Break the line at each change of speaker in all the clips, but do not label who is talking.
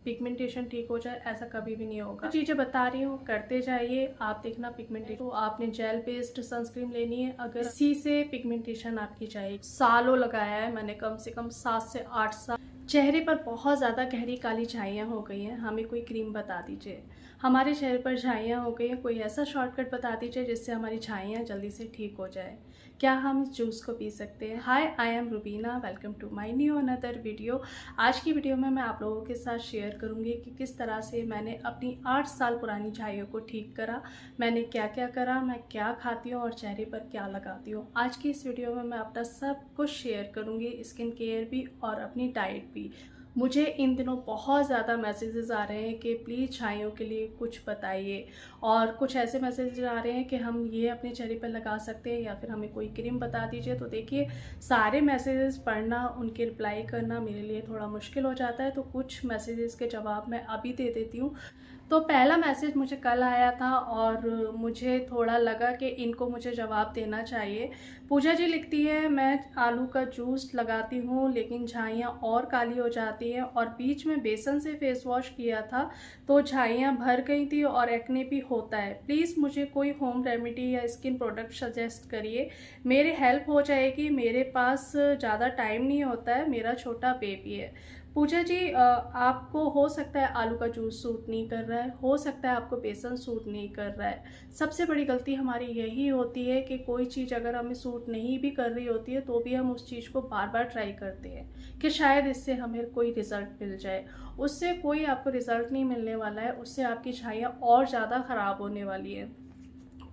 Pigmentation ठीक हो जाए, ऐसा कभी भी नहीं होगा। चीज़ें बता रही हूँ, करते जाइए, आप देखना पिगमेंटेशन। तो आपने जेल बेस्ड सनस्क्रीन लेनी है। अगर इसी से पिगमेंटेशन आपकी जाएगी, सालों लगाया है मैंने, कम से कम 7 से 8 साल। चेहरे पर बहुत ज़्यादा गहरी काली झाइयाँ हो गई हैं, हमें कोई क्रीम बता दीजिए। हमारे चेहरे पर झाइयाँ हो गई हैं, कोई ऐसा शॉर्टकट बता दीजिए जिससे हमारी झाइयाँ जल्दी से ठीक हो जाए। क्या हम इस जूस को पी सकते हैं? Hi, I am Rubina, welcome to my new another video. आज की वीडियो में मैं आप लोगों के साथ शेयर करूंगी कि किस तरह से मैंने अपनी 8 साल पुरानी झाइयों को ठीक करा, मैंने क्या क्या करा, मैं क्या खाती हूँ और चेहरे पर क्या लगाती हूँ। आज की इस वीडियो में मैं अपना सब कुछ शेयर करूँगी, स्किन केयर भी और अपनी डाइट भी। मुझे इन दिनों बहुत ज़्यादा मैसेजेस आ रहे हैं कि प्लीज़ झाइयों के लिए कुछ बताइए, और कुछ ऐसे मैसेजेस आ रहे हैं कि हम ये अपने चेहरे पर लगा सकते हैं या फिर हमें कोई क्रीम बता दीजिए। तो देखिए, सारे मैसेजेस पढ़ना, उनके रिप्लाई करना मेरे लिए थोड़ा मुश्किल हो जाता है, तो कुछ मैसेजेस के जवाब मैं अभी दे देती हूँ। तो पहला मैसेज मुझे कल आया था और मुझे थोड़ा लगा कि इनको मुझे जवाब देना चाहिए। पूजा जी लिखती है, मैं आलू का जूस लगाती हूँ लेकिन झाइयाँ और काली हो जाती हैं, और बीच में बेसन से फेस वॉश किया था तो झाइयाँ भर गई थी और एक्ने भी होता है। प्लीज़ मुझे कोई होम रेमेडी या स्किन प्रोडक्ट सजेस्ट करिए, मेरी हेल्प हो जाएगी। मेरे पास ज़्यादा टाइम नहीं होता है, मेरा छोटा बेबी है। पूजा जी, आपको हो सकता है आलू का जूस सूट नहीं कर रहा है, हो सकता है आपको बेसन सूट नहीं कर रहा है। सबसे बड़ी गलती हमारी यही होती है कि कोई चीज़ अगर हमें सूट नहीं भी कर रही होती है तो भी हम उस चीज़ को बार बार ट्राई करते हैं कि शायद इससे हमें कोई रिजल्ट मिल जाए। उससे कोई आपको रिजल्ट नहीं मिलने वाला है, उससे आपकी झाइयाँ और ज़्यादा ख़राब होने वाली है।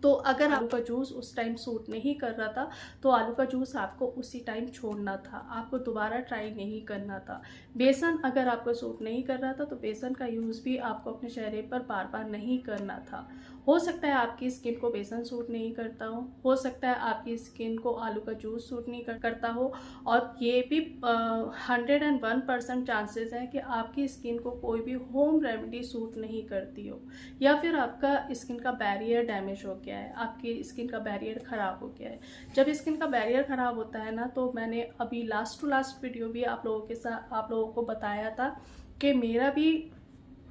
तो अगर आलू का जूस उस टाइम सूट नहीं कर रहा था तो आलू का जूस आपको उसी टाइम छोड़ना था, आपको दोबारा ट्राई नहीं करना था। बेसन अगर आपको सूट नहीं कर रहा था तो बेसन का यूज़ भी आपको अपने चेहरे पर बार बार नहीं करना था। हो सकता है आपकी स्किन को बेसन सूट नहीं करता हो सकता है आपकी स्किन को आलू का जूस सूट नहीं करता हो, और ये भी 101% चांसेस हैं कि आपकी स्किन को कोई भी होम रेमेडी सूट नहीं करती हो, या फिर आपका स्किन का बैरियर डैमेज हो गया है, आपकी स्किन का बैरियर ख़राब हो गया है। जब स्किन का बैरियर ख़राब होता है ना, तो मैंने अभी लास्ट टू लास्ट वीडियो भी आप लोगों को बताया था कि मेरा भी,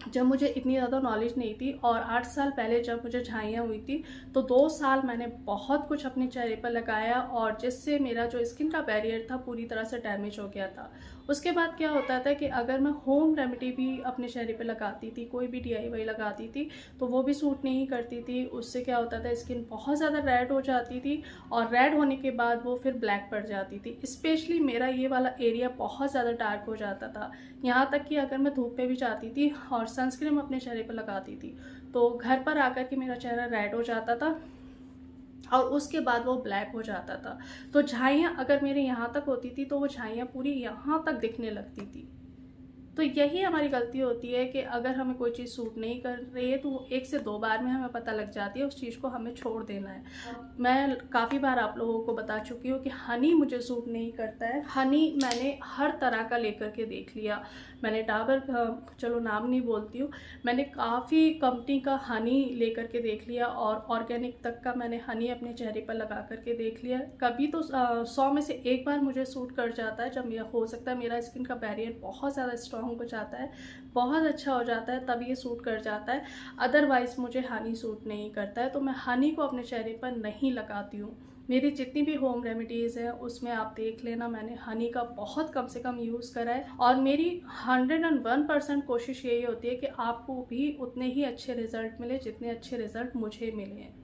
जब मुझे इतनी ज़्यादा नॉलेज नहीं थी और 8 साल पहले जब मुझे झाइयाँ हुई थी तो 2 साल मैंने बहुत कुछ अपने चेहरे पर लगाया, और जिससे मेरा जो स्किन का बैरियर था पूरी तरह से डैमेज हो गया था। उसके बाद क्या होता था कि अगर मैं होम रेमेडी भी अपने चेहरे पर लगाती थी, कोई भी DIY लगाती थी, तो वो भी सूट नहीं करती थी। उससे क्या होता था, स्किन बहुत ज़्यादा रेड हो जाती थी, और रेड होने के बाद वो फिर ब्लैक पड़ जाती थी। स्पेशली मेरा ये वाला एरिया बहुत ज़्यादा डार्क हो जाता था, यहाँ तक कि अगर मैं धूप पे भी जाती थी और सनस्क्रीन अपने चेहरे पर लगाती थी तो घर पर आकर के मेरा चेहरा रेड हो जाता था और उसके बाद वो ब्लैक हो जाता था। तो झाइयाँ अगर मेरे यहाँ तक होती थी तो वो झाइयाँ पूरी यहाँ तक दिखने लगती थी। तो यही हमारी गलती होती है कि अगर हमें कोई चीज़ सूट नहीं कर रही है तो 1 से 2 बार में हमें पता लग जाती है, उस चीज़ को हमें छोड़ देना है। मैं काफ़ी बार आप लोगों को बता चुकी हूँ कि हनी मुझे सूट नहीं करता है। हनी मैंने हर तरह का लेकर के देख लिया। मैंने डाबर, चलो नाम नहीं बोलती हूँ, मैंने काफ़ी कंपनी का हनी लेकर के देख लिया, और ऑर्गेनिक तक का मैंने हनी अपने चेहरे पर लगा करके देख लिया। कभी तो 100 में से 1 बार मुझे सूट कर जाता है, जब हो सकता है मेरा स्किन का बैरियर बहुत ज़्यादा स्ट्रॉन्ग हो जाता है, बहुत अच्छा हो जाता है, तब ये सूट कर जाता है। अदरवाइज मुझे हनी सूट नहीं करता है, तो मैं हनी को अपने चेहरे पर नहीं लगाती हूँ। मेरी जितनी भी होम रेमेडीज़ हैं उसमें आप देख लेना, मैंने हनी का बहुत कम से कम यूज़ करा है, और मेरी 101% कोशिश यही होती है कि आपको भी उतने ही अच्छे रिजल्ट मिले जितने अच्छे रिजल्ट मुझे मिले हैं।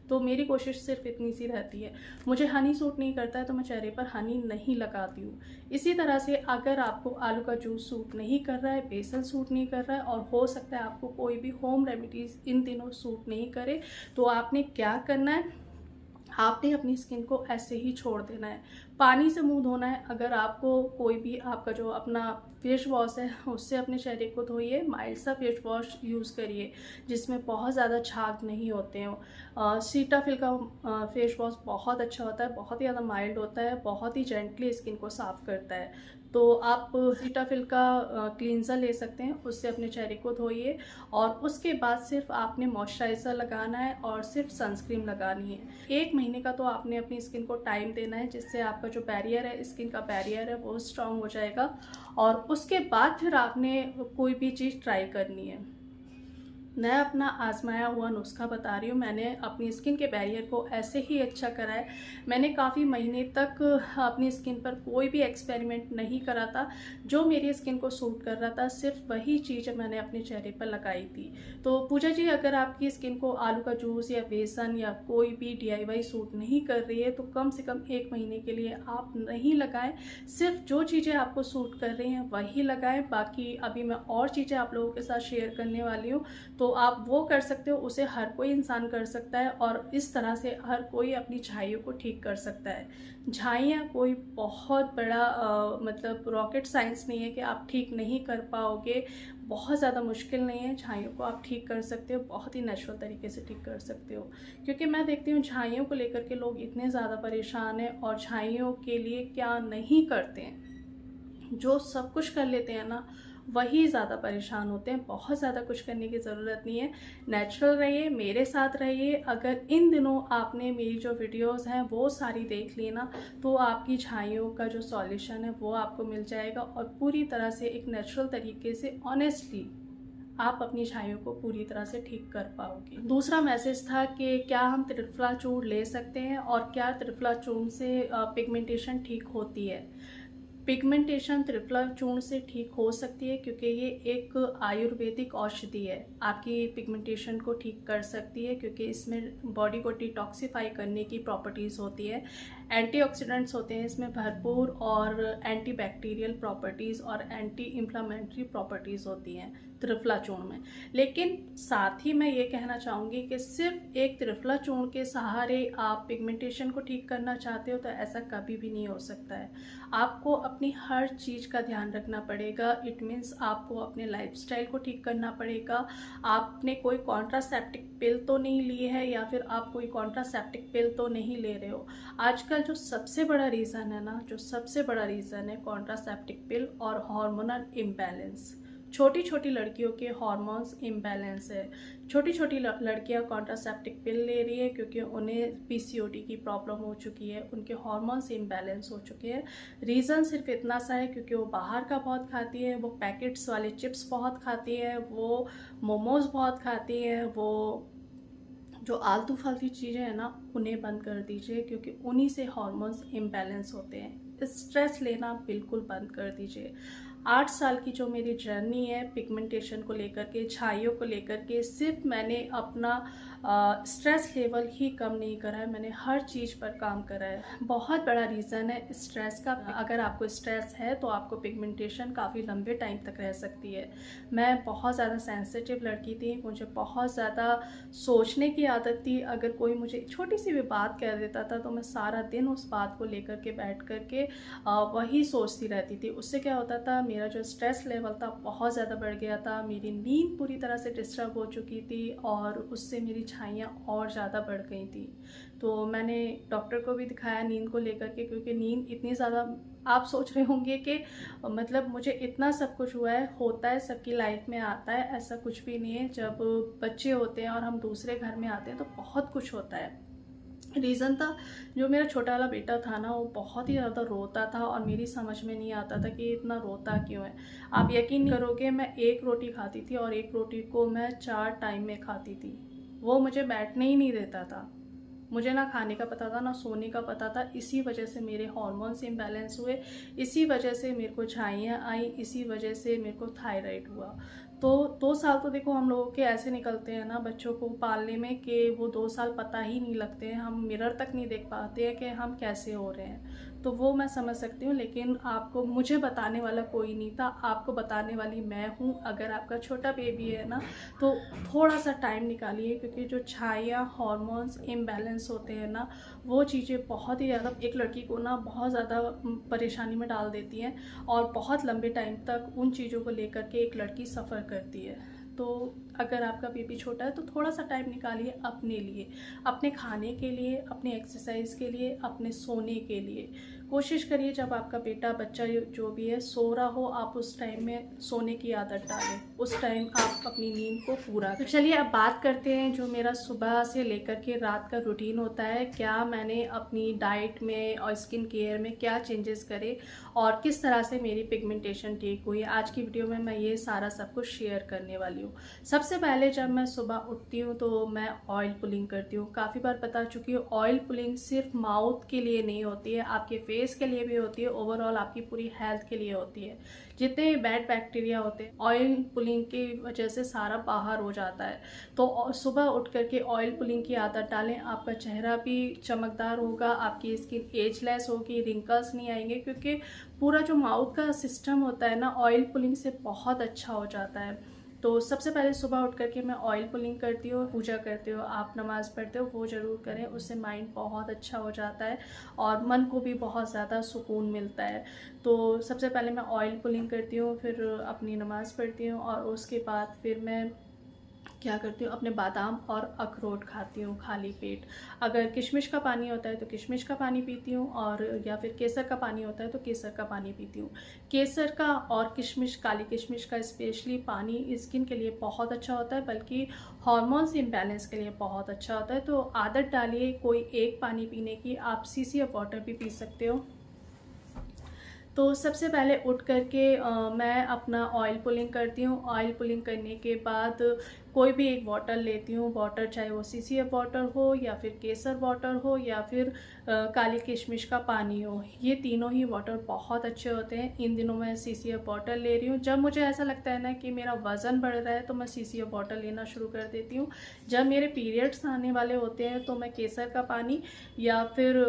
तो मेरी कोशिश सिर्फ इतनी सी रहती है। मुझे हनी सूट नहीं करता है तो मैं चेहरे पर हनी नहीं लगाती हूँ। इसी तरह से अगर आपको आलू का जूस सूट नहीं कर रहा है, बेसन सूट नहीं कर रहा है, और हो सकता है आपको कोई भी होम रेमेडीज़ इन दिनों सूट नहीं करे, तो आपने क्या करना है, आपने अपनी स्किन को ऐसे ही छोड़ देना है। पानी से मुंह धोना है। अगर आपको कोई भी आपका जो अपना फेस वॉश है उससे अपने चेहरे को धोइए, माइल्ड सा फेस वॉश यूज़ करिए जिसमें बहुत ज़्यादा झाग नहीं होते हो। सीटाफिल का फेस वॉश बहुत अच्छा होता है, बहुत ही ज़्यादा माइल्ड होता है, बहुत ही जेंटली स्किन को साफ़ करता है। तो आप सीटाफिल का क्लींजर ले सकते हैं, उससे अपने चेहरे को धोइए और उसके बाद सिर्फ आपने मॉइस्चराइज़र लगाना है और सिर्फ सनस्क्रीन लगानी है। 1 महीने का तो आपने अपनी स्किन को टाइम देना है, जिससे आपका जो बैरियर है, स्किन का बैरियर है, वो स्ट्रॉन्ग हो जाएगा और उसके बाद फिर आपने कोई भी चीज़ ट्राई करनी है। मैं अपना आजमाया हुआ नुस्खा बता रही हूँ। मैंने अपनी स्किन के बैरियर को ऐसे ही अच्छा करा है। मैंने काफ़ी महीने तक अपनी स्किन पर कोई भी एक्सपेरिमेंट नहीं करा था। जो मेरी स्किन को सूट कर रहा था, सिर्फ वही चीज़ मैंने अपने चेहरे पर लगाई थी। तो पूजा जी, अगर आपकी स्किन को आलू का जूस या बेसन या कोई भी DIY सूट नहीं कर रही है, तो कम से कम 1 महीने के लिए आप नहीं लगाएं। सिर्फ जो चीज़ें आपको सूट कर रही हैं वही लगाएं। बाकी अभी मैं और चीज़ें आप लोगों के साथ शेयर करने वाली हूँ, तो आप वो कर सकते हो। उसे हर कोई इंसान कर सकता है और इस तरह से हर कोई अपनी झाइयों को ठीक कर सकता है। झाइयाँ कोई बहुत बड़ा मतलब रॉकेट साइंस नहीं है कि आप ठीक नहीं कर पाओगे। बहुत ज़्यादा मुश्किल नहीं है, झाइयों को आप ठीक कर सकते हो, बहुत ही नेचुरल तरीके से ठीक कर सकते हो। क्योंकि मैं देखती हूँ झाइयों को लेकर के लोग इतने ज़्यादा परेशान हैं और झाइयों के लिए क्या नहीं करते हैं। जो सब कुछ कर लेते हैं ना, वही ज़्यादा परेशान होते हैं। बहुत ज़्यादा कुछ करने की ज़रूरत नहीं है। नेचुरल रहिए, मेरे साथ रहिए। अगर इन दिनों आपने मेरी जो वीडियोस हैं वो सारी देख ली ना, तो आपकी झाइयों का जो सॉल्यूशन है वो आपको मिल जाएगा और पूरी तरह से एक नेचुरल तरीके से ऑनेस्टली आप अपनी झाइयों को पूरी तरह से ठीक कर पाओगे। दूसरा मैसेज था कि क्या हम त्रिफला चूर्ण ले सकते हैं और क्या त्रिफला चूर्ण से पिगमेंटेशन ठीक होती है। पिगमेंटेशन त्रिफला चूर्ण से ठीक हो सकती है क्योंकि ये एक आयुर्वेदिक औषधि है। आपकी पिगमेंटेशन को ठीक कर सकती है क्योंकि इसमें बॉडी को डिटॉक्सिफाई करने की प्रॉपर्टीज़ होती है। एंटीऑक्सीडेंट्स होते हैं इसमें भरपूर और एंटीबैक्टीरियल प्रॉपर्टीज़ और एंटी इन्फ्लामेटरी प्रॉपर्टीज़ होती हैं त्रिफला चूर्ण में। लेकिन साथ ही मैं ये कहना चाहूँगी कि सिर्फ एक त्रिफला चूर्ण के सहारे आप पिगमेंटेशन को ठीक करना चाहते हो तो ऐसा कभी भी नहीं हो सकता है। आपको अपनी हर चीज़ का ध्यान रखना पड़ेगा। इट मीन्स आपको अपने लाइफस्टाइल को ठीक करना पड़ेगा। आपने कोई कॉन्ट्रासेप्टिक पिल तो नहीं ली है या फिर आप कोई कॉन्ट्रासेप्टिक पिल तो नहीं ले रहे हो। आजकल जो सबसे बड़ा रीज़न है ना, जो सबसे बड़ा रीज़न है कॉन्ट्रासेप्टिक पिल और हार्मोनल इम्बैलेंस। छोटी छोटी लड़कियों के हार्मोन्स इम्बैलेंस है। छोटी छोटी लड़कियां कॉन्ट्रासेप्टिक पिल ले रही है क्योंकि उन्हें PCOD की प्रॉब्लम हो चुकी है, उनके हार्मोन्स इम्बैलेंस हो चुके हैं। रीज़न सिर्फ इतना सा है क्योंकि वो बाहर का बहुत खाती है, वो पैकेट्स वाले चिप्स बहुत खाती है, वो मोमोज बहुत खाती है, वो जो आलतू फालतू चीज़ें हैं ना उन्हें बंद कर दीजिए क्योंकि उन्हीं से हार्मोन्स इम्बैलेंस होते हैं। स्ट्रेस लेना बिल्कुल बंद कर दीजिए। 8 साल की जो मेरी जर्नी है पिगमेंटेशन को लेकर के, झाइयों को लेकर के, सिर्फ मैंने अपना स्ट्रेस लेवल ही कम नहीं करा है, मैंने हर चीज़ पर काम करा है। बहुत बड़ा रीज़न है स्ट्रेस का। अगर आपको स्ट्रेस है तो आपको पिगमेंटेशन काफ़ी लंबे टाइम तक रह सकती है। मैं बहुत ज़्यादा सेंसिटिव लड़की थी, मुझे बहुत ज़्यादा सोचने की आदत थी। अगर कोई मुझे छोटी सी भी बात कह देता था तो मैं सारा दिन उस बात को लेकर के बैठ कर के वही सोचती रहती थी। उससे क्या होता था, मेरा जो स्ट्रेस लेवल था बहुत ज़्यादा बढ़ गया था, मेरी नींद पूरी तरह से डिस्टर्ब हो चुकी थी और उससे मेरी झाइयाँ और ज़्यादा बढ़ गई थी। तो मैंने डॉक्टर को भी दिखाया नींद को लेकर के, क्योंकि नींद इतनी ज़्यादा, आप सोच रहे होंगे कि मतलब मुझे इतना सब कुछ हुआ है, होता है सबकी लाइफ में आता है, ऐसा कुछ भी नहीं है। जब बच्चे होते हैं और हम दूसरे घर में आते हैं तो बहुत कुछ होता है। रीज़न था, जो मेरा छोटा वाला बेटा था ना, वो बहुत ही ज़्यादा रोता था और मेरी समझ में नहीं आता था कि इतना रोता क्यों है। आप यकीन नहीं करोगे, मैं 1 रोटी खाती थी और 1 रोटी को मैं 4 टाइम में खाती थी। वो मुझे बैठने ही नहीं देता था। मुझे ना खाने का पता था ना सोने का पता था। इसी वजह से मेरे हार्मोन्स इम्बैलेंस हुए, इसी वजह से मेरे को झाइयाँ आई, इसी वजह से मेरे को थायराइड हुआ। तो 2 साल तो देखो हम लोगों के ऐसे निकलते हैं ना बच्चों को पालने में कि वो 2 साल पता ही नहीं लगते हैं। हम मिरर तक नहीं देख पाते हैं कि हम कैसे हो रहे हैं। तो वो मैं समझ सकती हूँ, लेकिन आपको, मुझे बताने वाला कोई नहीं था, आपको बताने वाली मैं हूँ। अगर आपका छोटा बेबी है ना तो थोड़ा सा टाइम निकालिए, क्योंकि जो झाइयाँ हार्मोन्स इम्बैलेंस होते हैं ना, वो चीज़ें बहुत ही ज़्यादा एक लड़की को ना बहुत ज़्यादा परेशानी में डाल देती हैं और बहुत लंबे टाइम तक उन चीज़ों को लेकर के एक लड़की सफ़र करती है। तो अगर आपका बेबी छोटा है तो थोड़ा सा टाइम निकालिए अपने लिए, अपने खाने के लिए, अपने एक्सरसाइज के लिए, अपने सोने के लिए। कोशिश करिए जब आपका बेटा बच्चा जो भी है सो रहा हो, आप उस टाइम में सोने की आदत डालें, उस टाइम आप अपनी नींद को पूरा करें। तो चलिए अब बात करते हैं जो मेरा सुबह से लेकर के रात का रूटीन होता है, क्या मैंने अपनी डाइट में और स्किन केयर में क्या चेंजेस करे और किस तरह से मेरी पिगमेंटेशन ठीक हुई। आज की वीडियो में मैं ये सारा सब कुछ शेयर करने वाली हूँ। सबसे पहले जब मैं सुबह उठती हूँ तो मैं ऑयल पुलिंग करती हूँ। काफ़ी बार बता चुकी हूँ, ऑयल पुलिंग सिर्फ माउथ के लिए नहीं होती है, आपके फेस के लिए भी होती है, ओवरऑल आपकी पूरी हेल्थ के लिए होती है। जितने बैड बैक्टीरिया होते हैं ऑयल पुलिंग की वजह से सारा बाहर हो जाता है। तो सुबह उठ करके ऑयल पुलिंग की आदत डालें, आपका चेहरा भी चमकदार होगा, आपकी स्किन एजलेस होगी, रिंकल्स नहीं आएंगे, क्योंकि पूरा जो माउथ का सिस्टम होता है ना ऑयल पुलिंग से बहुत अच्छा हो जाता है। तो सबसे पहले सुबह उठ करके मैं ऑयल पुलिंग करती हूँ, पूजा करती हूँ, आप नमाज़ पढ़ते हो वो ज़रूर करें, उससे माइंड बहुत अच्छा हो जाता है और मन को भी बहुत ज़्यादा सुकून मिलता है। तो सबसे पहले मैं ऑयल पुलिंग करती हूँ, फिर अपनी नमाज़ पढ़ती हूँ और उसके बाद फिर मैं क्या करती हूँ, अपने बादाम और अखरोट खाती हूँ खाली पेट। अगर किशमिश का पानी होता है तो किशमिश का पानी पीती हूँ, और या फिर केसर का पानी होता है तो केसर का पानी पीती हूँ। केसर का और किशमिश, काली किशमिश का स्पेशली पानी स्किन के लिए बहुत अच्छा होता है, बल्कि हार्मोन्स इम्बैलेंस के लिए बहुत अच्छा होता है। तो आदत डालिए कोई एक पानी पीने की, आप सीसी ऑफ वाटर भी पी सकते हो। तो सबसे पहले उठ करके मैं अपना ऑयल पुलिंग करती हूँ। ऑयल पुलिंग करने के बाद कोई भी एक वाटर लेती हूँ, वाटर चाहे वो सीसीएफ वाटर हो या फिर केसर वाटर हो या फिर काली किशमिश का पानी हो, ये तीनों ही वाटर बहुत अच्छे होते हैं। इन दिनों मैं सीसीएफ वाटर ले रही हूँ। जब मुझे ऐसा लगता है ना कि मेरा वज़न बढ़ रहा है तो मैं सीसीएफ वाटर लेना शुरू कर देती हूँ। जब मेरे पीरियड्स आने वाले होते हैं तो मैं केसर का पानी या फिर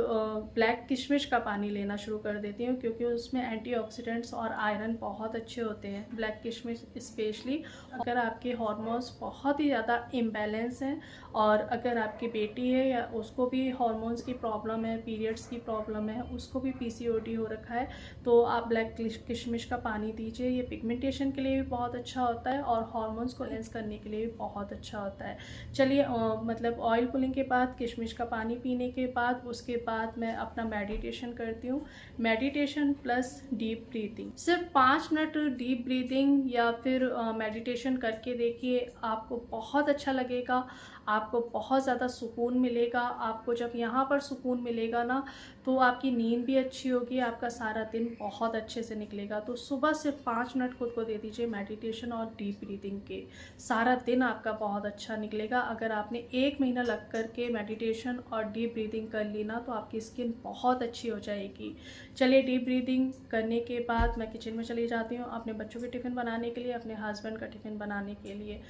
ब्लैक किशमिश का पानी लेना शुरू कर देती हूँ, क्योंकि उसमें एंटीऑक्सीडेंट्स और आयरन बहुत अच्छे होते हैं, ब्लैक किशमिश स्पेशली। अगर आपके हार्मोन्स बहुत ही ज़्यादा इम्बैलेंस हैं और अगर आपकी बेटी है या उसको भी हार्मोन्स की प्रॉब्लम है, पीरियड्स की प्रॉब्लम है, उसको भी पीसीओडी हो रखा है, तो आप ब्लैक किशमिश का पानी दीजिए। ये पिगमेंटेशन के लिए भी बहुत अच्छा होता है और हार्मोन्स को बैलेंस करने के लिए भी बहुत अच्छा होता है। चलिए मतलब ऑयल पुलिंग के बाद, किशमिश का पानी पीने के बाद, उसके बाद मैं अपना मेडिटेशन करती हूँ। मेडिटेशन प्लस डीप ब्रीदिंग, सिर्फ 5 मिनट डीप ब्रीदिंग या फिर मेडिटेशन करके देखिए, आपको बहुत अच्छा लगेगा, आपको बहुत ज़्यादा सुकून मिलेगा। आपको जब यहाँ पर सुकून मिलेगा ना तो आपकी नींद भी अच्छी होगी, आपका सारा दिन बहुत अच्छे से निकलेगा। तो सुबह सिर्फ 5 मिनट खुद को दे दीजिए मेडिटेशन और डीप ब्रीदिंग के, सारा दिन आपका बहुत अच्छा निकलेगा। अगर आपने 1 महीना लग कर के मेडिटेशन और डीप ब्रीदिंग कर ली ना तो आपकी स्किन बहुत अच्छी हो जाएगी। चलिए, डीप ब्रीदिंग करने के बाद मैं किचन में चली जाती हूँ अपने बच्चों के टिफ़िन बनाने के लिए, अपने हस्बैंड का टिफ़िन बनाने के लिए।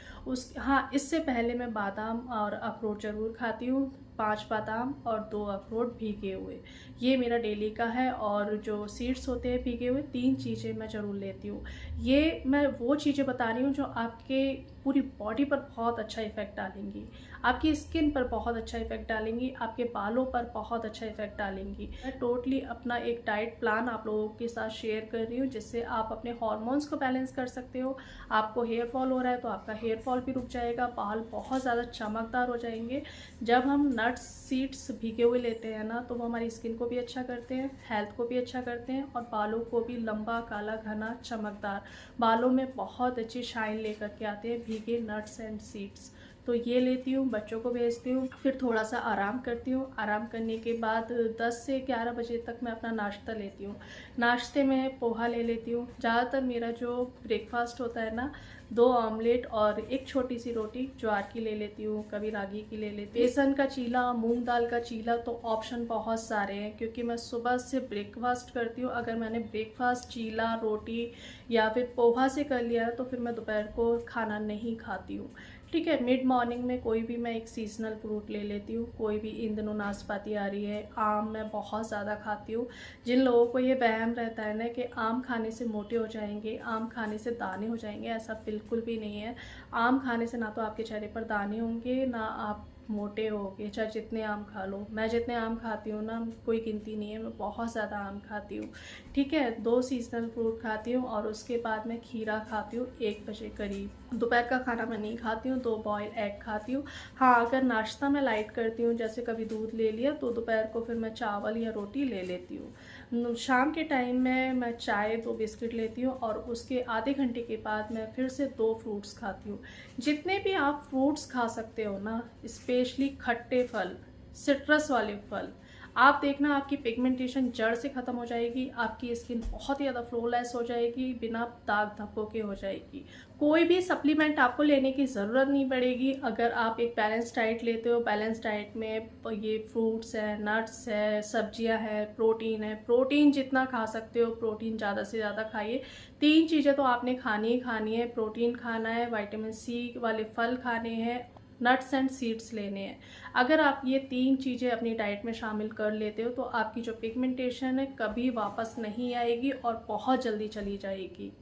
इससे पहले मैं बादाम और अखरोट ज़रूर खाती हूँ, 5 बादाम और 2 अखरोट भीगे हुए, ये मेरा डेली का है। और जो सीड्स होते हैं भीगे हुए, 3 चीज़ें मैं ज़रूर लेती हूँ। ये मैं वो चीज़ें बता रही हूँ जो आपके पूरी बॉडी पर बहुत अच्छा इफ़ेक्ट डालेंगी, आपकी स्किन पर बहुत अच्छा इफ़ेक्ट डालेंगी, आपके बालों पर बहुत अच्छा इफ़ेक्ट डालेंगी। मैं टोटली अपना एक डाइट प्लान आप लोगों के साथ शेयर कर रही हूँ, जिससे आप अपने हार्मोन्स को बैलेंस कर सकते हो। आपको हेयर फॉल हो रहा है तो आपका हेयर फॉल भी रुक जाएगा, बाल बहुत ज़्यादा चमकदार हो जाएंगे। जब हम नट्स सीड्स भीगे हुए लेते हैं ना तो वो हमारी स्किन को भी अच्छा करते हैं, हेल्थ को भी अच्छा करते हैं और बालों को भी लंबा, काला, घना, चमकदार, बालों में बहुत अच्छी शाइन लेकर के आते हैं भीगे नट्स एंड सीड्स। तो ये लेती हूँ, बच्चों को भेजती हूँ, फिर थोड़ा सा आराम करती हूँ। आराम करने के बाद 10 से 11 बजे तक मैं अपना नाश्ता लेती हूँ। नाश्ते में पोहा ले लेती हूँ। ज़्यादातर मेरा जो ब्रेकफास्ट होता है ना, 2 ऑमलेट और एक छोटी सी रोटी ज्वार की ले लेती हूँ, कभी रागी की ले लेती हूँ। बेसन का चीला, मूंग दाल का चीला, तो ऑप्शन बहुत सारे हैं, क्योंकि मैं सुबह से ब्रेकफास्ट करती हूँ। अगर मैंने ब्रेकफास्ट चीला, रोटी या फिर पोहा से कर लिया है तो फिर मैं दोपहर को खाना नहीं खाती हूँ। ठीक है, मिड मॉर्निंग में कोई भी मैं एक सीजनल फ्रूट ले लेती हूँ। कोई भी, इन दिनों नाशपाती आ रही है, आम मैं बहुत ज़्यादा खाती हूँ। जिन लोगों को ये वहम रहता है ना कि आम खाने से मोटे हो जाएंगे, आम खाने से दाने हो जाएंगे, ऐसा बिल्कुल भी नहीं है। आम खाने से ना तो आपके चेहरे पर दाने होंगे, ना आप मोटे होगे, चाहे जितने आम खा लो। मैं जितने आम खाती हूँ ना, कोई गिनती नहीं है, मैं बहुत ज़्यादा आम खाती हूँ। ठीक है, 2 सीजनल फ्रूट खाती हूँ और उसके बाद मैं खीरा खाती हूँ 1 बजे करीब। दोपहर का खाना मैं नहीं खाती हूँ, 2 बॉयल एग खाती हूँ। हाँ, अगर नाश्ता मैं लाइट करती हूँ, जैसे कभी दूध ले लिया, तो दोपहर को फिर मैं चावल या रोटी ले लेती हूँ। शाम के टाइम में मैं चाय 2 बिस्किट लेती हूँ और उसके आधे घंटे के बाद मैं फिर से 2 फ्रूट्स खाती हूँ। जितने भी आप फ्रूट्स खा सकते हो ना, स्पेशली खट्टे फल, सिट्रस वाले फल, आप देखना आपकी पिगमेंटेशन जड़ से ख़त्म हो जाएगी, आपकी स्किन बहुत ही ज़्यादा फ्लॉलेस हो जाएगी, बिना दाग धब्बों के हो जाएगी। कोई भी सप्लीमेंट आपको लेने की ज़रूरत नहीं पड़ेगी अगर आप एक बैलेंस डाइट लेते हो। बैलेंस डाइट में ये फ्रूट्स है, नट्स है, सब्जियां है, प्रोटीन है। प्रोटीन जितना खा सकते हो प्रोटीन ज़्यादा से ज़्यादा खाइए। 3 चीज़ें तो आपने खानी ही खानी है। प्रोटीन खाना है, विटामिन सी वाले फल खाने हैं, नट्स एंड सीड्स लेने हैं। अगर आप ये 3 चीज़ें अपनी डाइट में शामिल कर लेते हो तो आपकी जो पिगमेंटेशन है कभी वापस नहीं आएगी और बहुत जल्दी चली जाएगी।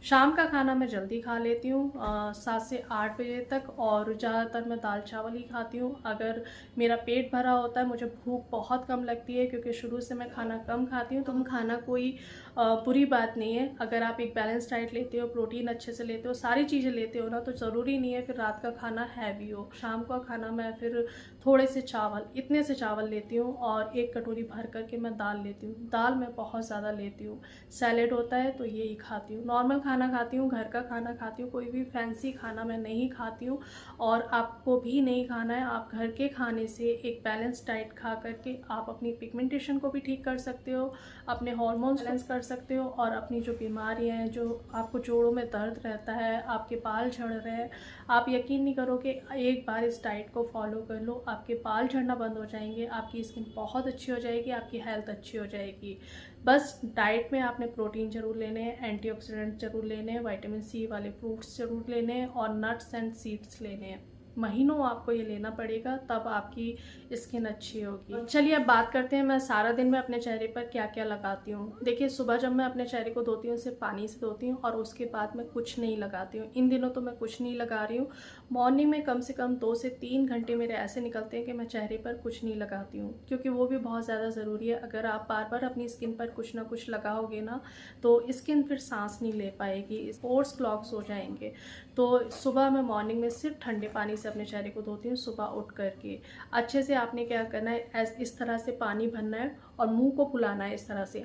शाम का खाना मैं जल्दी खा लेती हूँ 7 से 8 बजे तक, और ज़्यादातर मैं दाल चावल ही खाती हूँ। अगर मेरा पेट भरा होता है, मुझे भूख बहुत कम लगती है क्योंकि शुरू से मैं खाना कम खाती हूँ, तो खाना कोई बुरी बात नहीं है। अगर आप एक बैलेंस डाइट लेते हो, प्रोटीन अच्छे से लेते हो, सारी चीज़ें लेते हो ना, तो ज़रूरी नहीं है फिर रात का खाना हैवी हो। शाम का खाना मैं फिर थोड़े से चावल, इतने से चावल लेती हूँ और 1 कटोरी भर करके मैं दाल लेती हूँ। दाल मैं बहुत ज़्यादा लेती हूँ। सैलेड होता है तो यही खाती हूँ। नॉर्मल खाना खाती हूँ, घर का खाना खाती हूँ, कोई भी फैंसी खाना मैं नहीं खाती हूँ और आपको भी नहीं खाना है। आप घर के खाने से एक बैलेंस डाइट खा करके आप अपनी पिगमेंटेशन को भी ठीक कर सकते हो, अपने हार्मोन्स बैलेंस कर सकते हो और अपनी जो बीमारियाँ हैं, जो आपको जोड़ों में दर्द रहता है, आपके बाल झड़ रहे हैं, आप यकीन नहीं करोगे, एक बार इस डाइट को फॉलो कर लो, आपके बाल झड़ना बंद हो जाएंगे, आपकी स्किन बहुत अच्छी हो जाएगी, आपकी हेल्थ अच्छी हो जाएगी। बस डाइट में आपने प्रोटीन जरूर लेने हैं, एंटीऑक्सीडेंट जरूर लेने हैं, विटामिन सी वाले फ्रूट्स जरूर लेने हैं और नट्स एंड सीड्स लेने हैं। महीनों आपको ये लेना पड़ेगा, तब आपकी स्किन अच्छी होगी। चलिए अब बात करते हैं मैं सारा दिन में अपने चेहरे पर क्या क्या लगाती हूँ। देखिए, सुबह जब मैं अपने चेहरे को धोती हूँ सिर्फ पानी से धोती हूँ और उसके बाद मैं कुछ नहीं लगाती हूँ। इन दिनों तो मैं कुछ नहीं लगा रही हूँ। मॉर्निंग में कम से कम 2 से 3 घंटे मेरे ऐसे निकलते हैं कि मैं चेहरे पर कुछ नहीं लगाती हूँ, क्योंकि वो भी बहुत ज़्यादा ज़रूरी है। अगर आप बार बार अपनी स्किन पर कुछ ना कुछ लगाओगे ना, तो स्किन फिर सांस नहीं ले पाएगी, पोर्स क्लॉग्स हो जाएंगे। तो सुबह मैं मॉर्निंग में सिर्फ ठंडे पानी से अपने चेहरे को धोती हूँ। सुबह उठ करके अच्छे से आपने क्या करना है, इस तरह से पानी भरना है और मुंह को फुलाना है इस तरह से,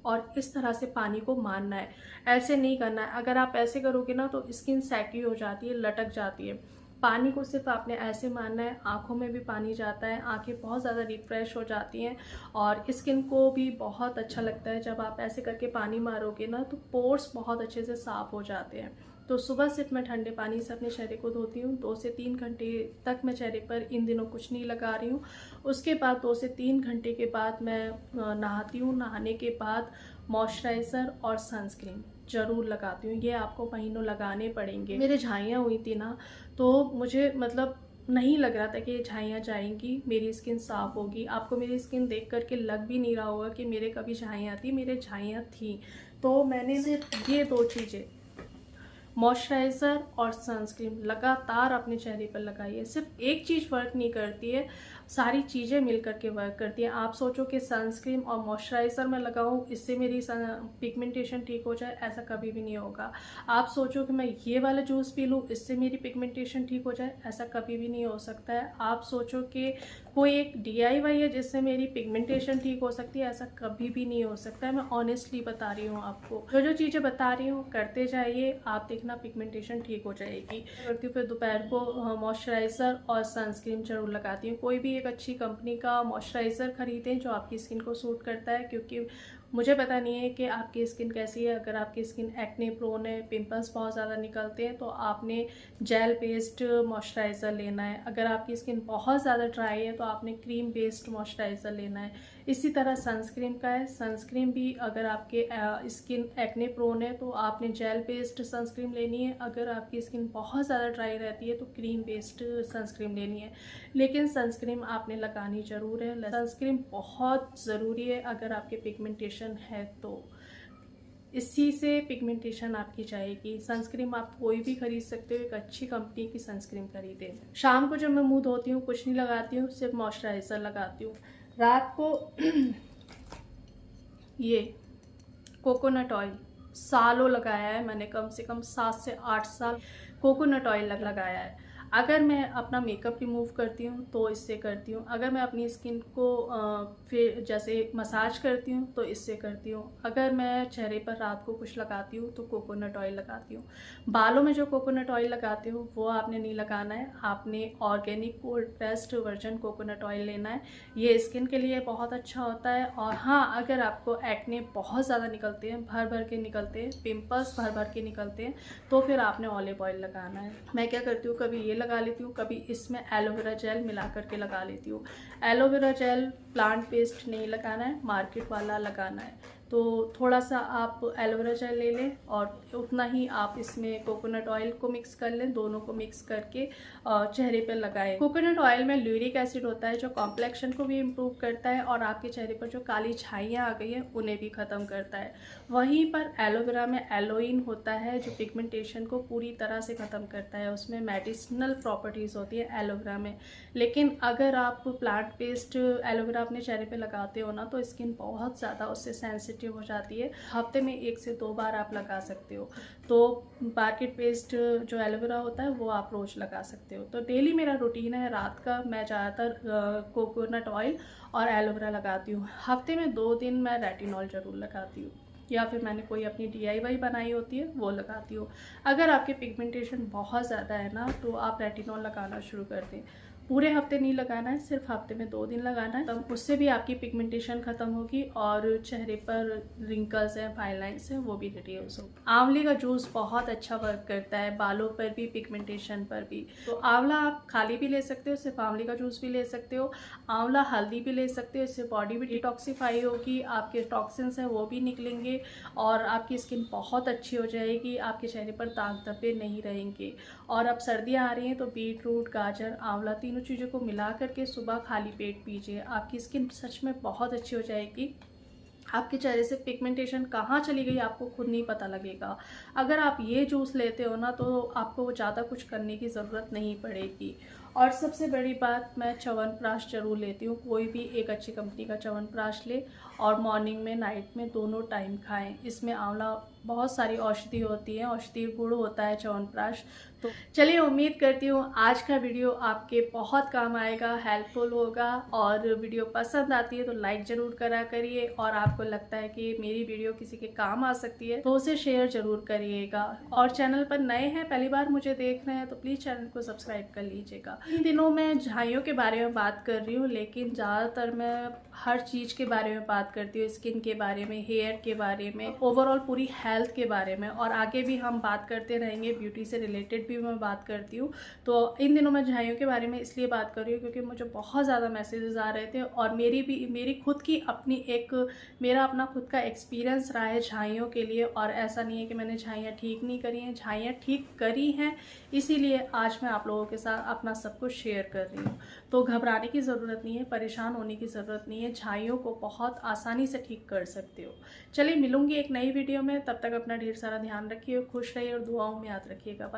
और इस तरह से पानी को मारना है। ऐसे नहीं करना है। अगर आप ऐसे करोगे ना तो स्किन सैकी हो जाती है, लटक जाती है। पानी को सिर्फ आपने ऐसे मारना है। आंखों में भी पानी जाता है, आंखें बहुत ज़्यादा रिफ्रेश हो जाती हैं और स्किन को भी बहुत अच्छा लगता है। जब आप ऐसे करके पानी मारोगे ना तो पोर्स बहुत अच्छे से साफ़ हो जाते हैं। तो सुबह सिर्फ मैं ठंडे पानी से अपने चेहरे को धोती हूँ। 2 से 3 घंटे तक मैं चेहरे पर इन दिनों कुछ नहीं लगा रही हूँ। उसके बाद 2 से 3 घंटे के बाद मैं नहाती हूँ। नहाने के बाद मॉइस्चराइज़र और सनस्क्रीन ज़रूर लगाती हूँ। ये आपको महीनों लगाने पड़ेंगे। मेरे झाइयाँ हुई थी ना, तो मुझे मतलब नहीं लग रहा था कि ये झाइयाँ जाएंगी, मेरी स्किन साफ़ होगी। आपको मेरी स्किन देख करके लग भी नहीं रहा होगा कि मेरे कभी झाइयाँ थी, मेरे झाइयाँ थी। तो मैंने सिर्फ ये 2 चीज़ें, मॉइस्चराइज़र और सनस्क्रीन, लगातार अपने चेहरे पर लगाइए। सिर्फ एक चीज़ वर्क नहीं करती है, सारी चीज़ें मिल करके वर्क करती हैं। आप सोचो कि सनस्क्रीन और मॉइस्चराइज़र मैं लगाऊं, इससे मेरी पिगमेंटेशन ठीक हो जाए, ऐसा कभी भी नहीं होगा। आप सोचो कि मैं ये वाला जूस पी लूँ, इससे मेरी पिगमेंटेशन ठीक हो जाए, ऐसा कभी भी नहीं हो सकता है। आप सोचो कि कोई एक DIY है जिससे मेरी पिगमेंटेशन ठीक हो सकती है, ऐसा कभी भी नहीं हो सकता है। मैं ऑनेस्टली बता रही हूँ आपको। जो चीज़ें बता रही हूँ करते जाइए, आप देखना पिगमेंटेशन ठीक हो जाएगी। करती हूँ फिर दोपहर को मॉइस्चराइज़र और सनस्क्रीन जरूर लगाती हूँ। कोई भी एक अच्छी कंपनी का मॉइस्चराइज़र खरीदें जो आपकी स्किन को सूट करता है, क्योंकि मुझे पता नहीं है कि आपकी स्किन कैसी है। अगर आपकी स्किन एक्ने प्रोन है, पिंपल्स बहुत ज़्यादा निकलते हैं, तो आपने जेल बेस्ड मॉइस्चराइज़र लेना है। अगर आपकी स्किन बहुत ज़्यादा ड्राई है तो आपने क्रीम बेस्ड मॉइस्चराइज़र लेना है। इसी तरह सनस्क्रीन का है। सनस्क्रीन भी अगर आपके स्किन एक्ने प्रोन है तो आपने जेल बेस्ड सनस्क्रीन लेनी है। अगर आपकी स्किन बहुत ज़्यादा ड्राई रहती है तो क्रीम बेस्ड सनस्क्रीन लेनी है। लेकिन सनस्क्रीन आपने लगानी ज़रूर है। सनस्क्रीन बहुत ज़रूरी है अगर आपके पिगमेंटेशन है तो। इसी से पिगमेंटेशन आपकी जाएगी। सनस्क्रीन आप कोई भी खरीद सकते हो, एक अच्छी कंपनी की सनस्क्रीन खरीदें। शाम को जब मैं मुंह धोती हूँ कुछ नहीं लगाती हूँ, सिर्फ मॉइस्चराइज़र लगाती हूँ। रात को ये कोकोनट ऑयल सालों लगाया है मैंने, कम से कम 7 से 8 साल कोकोनट ऑयल लगाया है। अगर मैं अपना मेकअप रिमूव करती हूँ तो इससे करती हूँ, अगर मैं अपनी स्किन को फिर जैसे मसाज करती हूँ तो इससे करती हूँ, अगर मैं चेहरे पर रात को कुछ लगाती हूँ तो कोकोनट ऑयल लगाती हूँ। बालों में जो कोकोनट ऑयल लगाती हूँ वो आपने नहीं लगाना है, आपने organic cold pressed version coconut oil लेना है। ये स्किन के लिए बहुत अच्छा होता है। और हाँ, अगर आपको एक्ने बहुत ज़्यादा निकलते हैं, भर भर के निकलते हैं, पिंपल्स भर भर के निकलते हैं, तो फिर आपने ऑलिव ऑयल लगाना है। मैं क्या करती हूँ, कभी ये लगा लेती हूँ, कभी इसमें एलोवेरा जेल मिला करके लगा लेती हूँ। एलोवेरा जेल प्लांट पेस्ट नहीं लगाना है, मार्केट वाला लगाना है। तो थोड़ा सा आप एलोवेरा जेल ले लें और उतना ही आप इसमें कोकोनट ऑयल को मिक्स कर लें, दोनों को मिक्स करके चेहरे पर लगाएं। कोकोनट ऑयल में ल्यूरिक एसिड होता है जो कॉम्प्लेक्शन को भी इम्प्रूव करता है और आपके चेहरे पर जो काली छाइयाँ आ गई हैं उन्हें भी ख़त्म करता है। वहीं पर एलोवेरा में एलोइन होता है जो पिगमेंटेशन को पूरी तरह से ख़त्म करता है, उसमें मेडिसिनल प्रॉपर्टीज़ होती है एलोवेरा में। लेकिन अगर आप प्लांट पेस्ट एलोवेरा अपने चेहरे पे लगाते हो ना तो स्किन बहुत ज़्यादा उससे सेंसिटिव हो जाती है। हफ्ते में 1 से 2 बार आप लगा सकते हो। तो मार्केट पेस्ट जो एलोवेरा होता है वो आप रोज़ लगा सकते हो। तो डेली मेरा रूटीन है, रात का मैं ज़्यादातर कोकोनट ऑयल और एलोवेरा लगाती हूँ। हफ्ते में 2 दिन मैं रेटिनॉल ज़रूर लगाती हूँ, या फिर मैंने कोई अपनी DIY बनाई होती है वो लगाती हूँ। अगर आपके पिगमेंटेशन बहुत ज़्यादा है ना तो आप रेटिनॉल लगाना शुरू कर दें। पूरे हफ्ते नहीं लगाना है, सिर्फ हफ्ते में 2 दिन लगाना है, तब उससे भी आपकी पिगमेंटेशन खत्म होगी और चेहरे पर रिंकल्स हैं, फाइन लाइन्स हैं, वो भी रिड्यूस होगी। आंवले का जूस बहुत अच्छा वर्क करता है बालों पर भी, पिगमेंटेशन पर भी। तो आंवला आप खाली भी ले सकते हो, सिर्फ आंवले का जूस भी ले सकते हो। आंवला हल्दी भी ले सकते हो, इससे बॉडी भी डिटॉक्सीफाई होगी, आपके टॉक्सिन्स हैं वो भी निकलेंगे और आपकी स्किन बहुत अच्छी हो जाएगी, आपके चेहरे पर दाग धब्बे नहीं रहेंगे। और अब सर्दियाँ आ रही हैं तो बीट रूट, गाजर, आंवला तीनों चीज़ों को मिला करके सुबह खाली पेट पीजिए, आपकी स्किन सच में बहुत अच्छी हो जाएगी। आपके चेहरे से पिगमेंटेशन कहाँ चली गई आपको खुद नहीं पता लगेगा। अगर आप ये जूस लेते हो ना तो आपको ज़्यादा कुछ करने की ज़रूरत नहीं पड़ेगी। और सबसे बड़ी बात, मैं च्यवनप्राश ज़रूर लेती हूँ, कोई भी एक अच्छी कंपनी का च्यवनप्राश ले और मॉर्निंग में नाइट में दोनों टाइम खाएं। इसमें आंवला बहुत सारी औषधि होती है, औषधीय गुण होता है च्यवनप्राश। तो चलिए, उम्मीद करती हूँ आज का वीडियो आपके बहुत काम आएगा, हेल्पफुल होगा। और वीडियो पसंद आती है तो लाइक ज़रूर करा करिए, और आपको लगता है कि मेरी वीडियो किसी के काम आ सकती है तो उसे शेयर ज़रूर करिएगा। और चैनल पर नए हैं, पहली बार मुझे देख रहे हैं तो प्लीज़ चैनल को सब्सक्राइब कर लीजिएगा। इन दिनों मैं झाइयों के बारे में बात कर रही हूँ, लेकिन ज़्यादातर मैं हर चीज़ के बारे में बात करती हूँ, स्किन के बारे में, हेयर के बारे में, ओवरऑल पूरी हेल्थ के बारे में। और आगे भी हम बात करते रहेंगे, ब्यूटी से रिलेटेड भी मैं बात करती हूँ। तो इन दिनों मैं झाइयों के बारे में इसलिए बात कर रही हूँ क्योंकि मुझे बहुत ज़्यादा मैसेजेस आ रहे थे, और मेरी खुद की अपनी मेरा अपना खुद का एक्सपीरियंस रहा है झाइयों के लिए। और ऐसा नहीं है कि मैंने झाइयाँ ठीक नहीं करी हैं, झाइयाँ ठीक करी हैं, इसीलिए आज मैं आप लोगों के साथ अपना सब कुछ शेयर कर रही हूँ। तो घबराने की ज़रूरत नहीं है, परेशान होने की ज़रूरत नहीं है, झाइयों को बहुत आसानी से ठीक कर सकते हो। चलिए, मिलूंगी एक नई वीडियो में, तब तक अपना ढेर सारा ध्यान रखिए, खुश रहिए और दुआओं में याद रखिएगा। बाय।